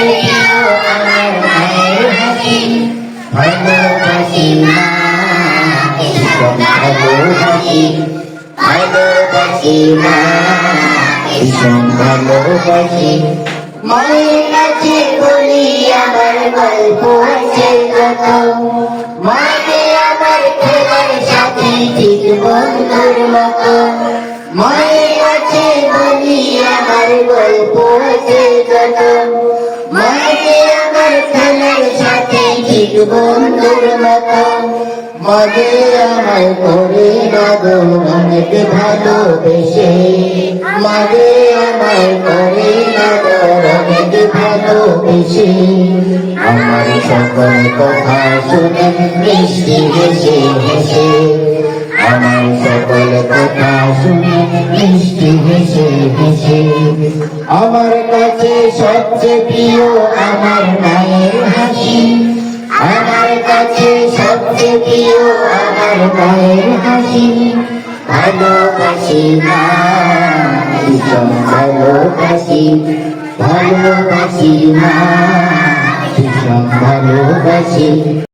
প্রিয় আমার মায়ের হাসি, ভালোবাসি মা ভীষণ ভালোবাসি, ভালোবাসি মা ভীষণ ভালোবাসি। মায়ের কাছে বলি আমার গল্প আছে যত, মাকে আমার খেলার সাথে ঠিক বন্ধুর মতো। মায়ের কাছে বলি আমার গল্প আছে যত, মাকে আমার খেলার সাথে ঠিক বন্ধুর মতো। মাকে আমার করে বাদল অনেক ভালোবেসে, মাকে আমার করে বাদল অনেক ভালোবেসে। আমার সকল কথা শুনে মিষ্টি হেসে হেসে, আমার সকল কথা শুনে মিষ্টি হেসে হেসে। আমার কাছে সবচেয়ে প্রিয় আমার মায়ের হাসি, আমার কাছে সবচেয়ে প্রিয় আমার মায়ের হাসি। ভালোবাসি মা ভীষণ ভালোবাসি, ভালোবাসি মা ভীষণ ভালোবাসি।